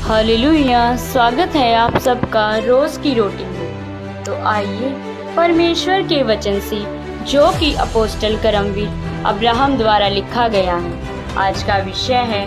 Hallelujah. स्वागत है आप सबका रोज़ की रोटी में। तो आइए परमेश्वर के वचन से, जो कि अपोस्टल करमवीर अब्राहम द्वारा लिखा गया है। आज का विषय है,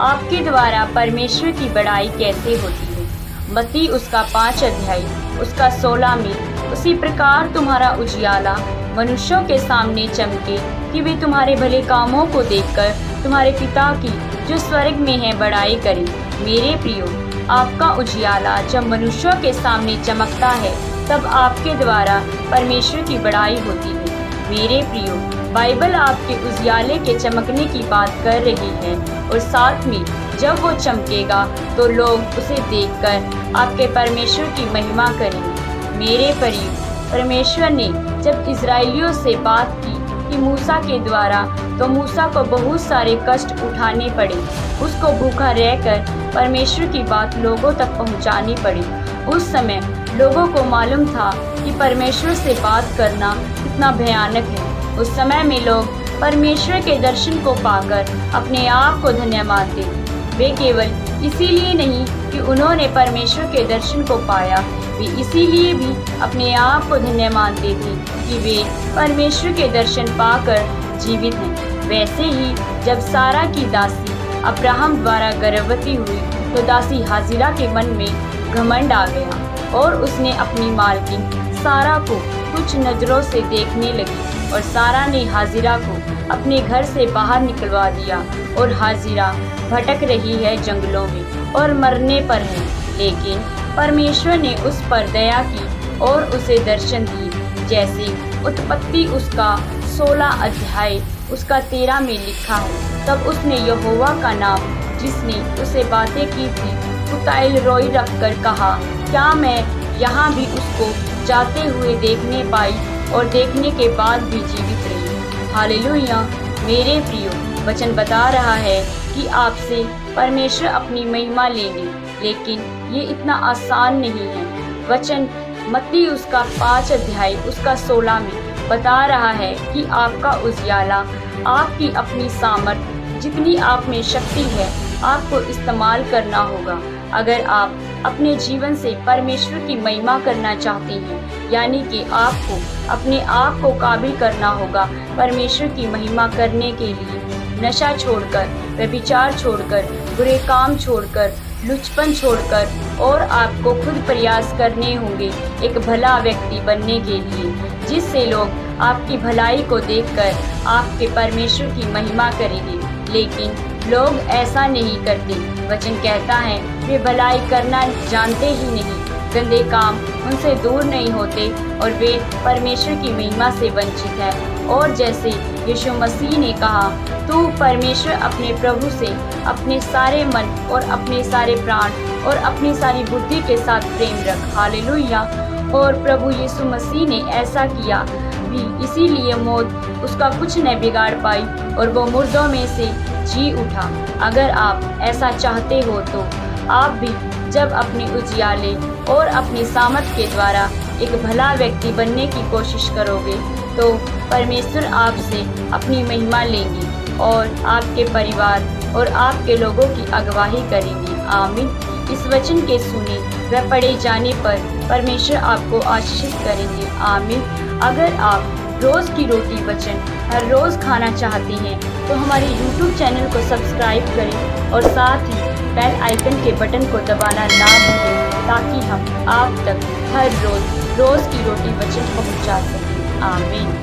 आपके द्वारा परमेश्वर की बड़ाई कैसे होती है। मत्ती उसका 5 अध्याय उसका 16 में, उसी प्रकार तुम्हारा उजियाला मनुष्यों के सामने चमके कि वे तुम्हारे भले कामों को देखकर तुम्हारे पिता की जो स्वर्ग में है बड़ाई करें। मेरे प्रियो, आपका उजियाला जब मनुष्यों के सामने चमकता है तब आपके द्वारा परमेश्वर की बड़ाई होती है। मेरे प्रियो, बाइबल आपके उजियाले के चमकने की बात कर रही है और साथ में जब वो चमकेगा तो लोग उसे देखकर आपके परमेश्वर की महिमा करेंगे। मेरे प्रियो, परमेश्वर ने जब इजराइलियों से बात की कि मूसा के द्वारा, तो मूसा को बहुत सारे कष्ट उठाने पड़े। उसको भूखा रहकर परमेश्वर की बात लोगों तक पहुंचानी पड़ी। उस समय लोगों को मालूम था कि परमेश्वर से बात करना कितना भयानक है। उस समय में लोग परमेश्वर के दर्शन को पाकर अपने आप को धन्य मानते थे। वे केवल इसीलिए नहीं कि उन्होंने परमेश्वर के दर्शन को पाया, वे इसीलिए भी अपने आप को धन्य मानते थे कि वे परमेश्वर के दर्शन पाकर जीवित हैं। वैसे ही जब सारा की दासी अब्राहम द्वारा गर्भवती हुई तो दासी हाजिरा के मन में घमंड आ गया और उसने अपनी मालकिन सारा को कुछ नजरों से देखने लगी और सारा ने हाजिरा को अपने घर से बाहर निकलवा दिया और हाजिरा भटक रही है जंगलों में और मरने पर है। लेकिन परमेश्वर ने उस पर दया की और उसे दर्शन दिए, जैसे उत्पत्ति उसका 16 अध्याय उसका 13 में लिखा है। तब उसने यहोवा का नाम, जिसने उसे बातें की थी, पुताइल रोई रखकर कहा, क्या मैं यहाँ भी उसको जाते हुए देखने पाई और देखने के बाद भी जीवित रही। हालेलुया। मेरे प्रियो, वचन बता रहा है कि आपसे परमेश्वर अपनी महिमा लेंगे, लेकिन ये इतना आसान नहीं है। वचन मत्ती उसका 5 अध्याय उसका 16 में बता रहा है कि आपका उजियाला, आपकी अपनी सामर्थ, जितनी आप में शक्ति है, आपको इस्तेमाल करना होगा। अगर आप अपने जीवन से परमेश्वर की महिमा करना चाहते हैं, यानी कि आपको अपने आप को काबिल करना होगा परमेश्वर की महिमा करने के लिए। नशा छोड़कर, व्यभिचार छोड़कर, बुरे काम छोड़कर, लुचपन छोड़कर, और आपको खुद प्रयास करने होंगे एक भला व्यक्ति बनने के लिए, जिससे लोग आपकी भलाई को देखकर आपके परमेश्वर की महिमा करेंगे। लेकिन लोग ऐसा नहीं करते। वचन कहता है वे भलाई करना जानते ही नहीं, गंदे काम उनसे दूर नहीं होते और वे परमेश्वर की महिमा से वंचित है। और जैसे यीशु मसीह ने कहा, तू परमेश्वर अपने प्रभु से अपने सारे मन और अपने सारे प्राण और अपनी सारी बुद्धि के साथ प्रेम रख। हालेलुया। और प्रभु यीशु मसीह ने ऐसा किया भी, इसीलिए मौत उसका कुछ न बिगाड़ पाई और वो मुर्दों में से जी उठा। अगर आप ऐसा चाहते हो तो आप भी जब अपने उजियाले और अपनी सामर्थ के द्वारा एक भला व्यक्ति बनने की कोशिश करोगे तो परमेश्वर आपसे अपनी महिमा लेंगे और आपके परिवार और आपके लोगों की अगुवाई करेंगे। आमीन। इस वचन के सुने व पढ़े जाने पर परमेश्वर आपको आशीषित करेंगे। आमीन। अगर आप रोज़ की रोटी वचन हर रोज़ खाना चाहते हैं तो हमारे YouTube चैनल को सब्सक्राइब करें और साथ ही बेल आइकन के बटन को दबाना ना भूलें, ताकि हम आप तक हर रोज़ की रोटी वचन पहुंचा सकें। आमीन।